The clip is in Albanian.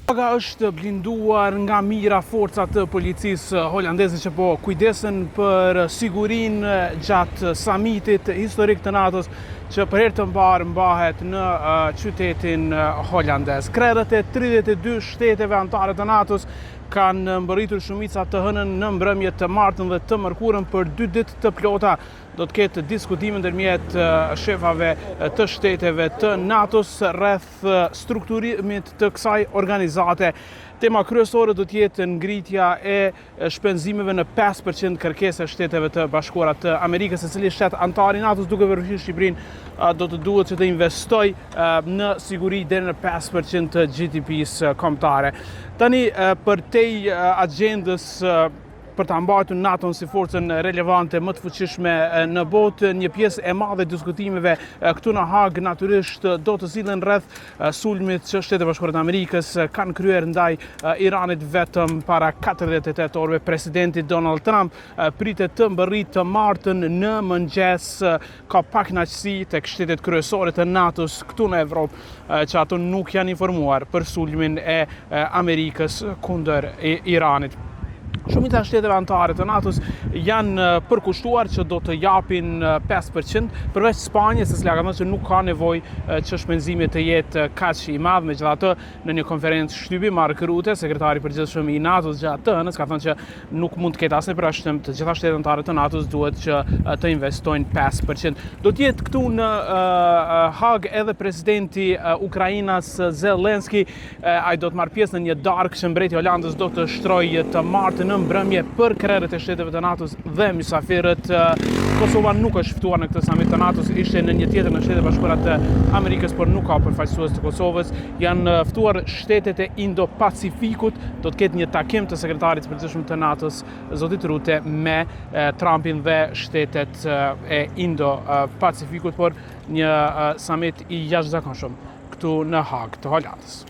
Haga është blinduar nga mira forcat të policisë holandeze që po kujdesen për sigurinë gjatë samitit historik të NATO-s që për herë të parë mbahet në qytetin holandez. Krerët e 32 shteteve anëtare të NATO-s kanë mbërritur shumica të hënën në mbrëmje të martën dhe të mërkurën për 2 ditë të plota. Do të ketë diskutime ndërmjet shefave të shteteve të NATO-s rreth strukturimit të kësaj organizate. Tema kryesore do të jetë ngritja e shpenzimeve në 5% kërkesa e shteteve të bashkuara të Amerikës, secili shtet antar i NATO-s duke përfshirë Shqipërinë do të duhet që të investojë në siguri deri në 5% të GDP-s kombëtare. Tani përtej agjendës për ta mbajtur NATO-n si forcën relevante më të fuqishme në botë, një pjesë e madhe e diskutimeve këtu në Hagë natyrisht do të sillen rreth sulmit që Shtetet Bashkuara të Amerikës kanë kryer ndaj Iranit vetëm para 48 orëve. Presidenti Donald Trump pritet të mbërritë të martën në mëngjes, ka pak kënaqësi tek shtetet kryesore të NATO-s këtu në Evropë që ato nuk janë informuar për sulmin e Amerikës kundër Iranit. Shumica e shteteve anëtare të NATO-s janë përkushtuar që do të japin 5%, përveç Spanjës, e cila ka thënë që nuk ka nevojë që shpenzimi të jetë kaq i madh. Megjithatë, në një konferencë shtypi Mark Rutte, sekretari i përgjithshëm i NATO-s gjatë të hënës, ka thënë që nuk mund të ketë asnjë përjashtim, të gjitha shtetet anëtare të NATO-s duhet që të investojnë 5%. Do të jetë këtu në Hagë edhe presidenti Ukrainas Zelensky, ai do të marrë pjesë në një darkë që mbreti i Holandës do të shtrojë të martën në mbrëmje për krerët e shteteve të NATO-s dhe mysafirët. Kosova nuk është ftuar në këtë samit të NATO-s, ishte në një tjetër në Shtetet Bashkuara të Amerikës, por nuk ka përfaqësues të Kosovës. Janë ftuar shtetet e Indo-Pacifikut, do të ketë një takim të sekretarit të përgjithshëm të NATO-s, zotit Rutte, me Trumpin dhe shtetet e Indo-Pacifikut, por një samit i jashtëzakonshëm këtu në Hagë të Holandës.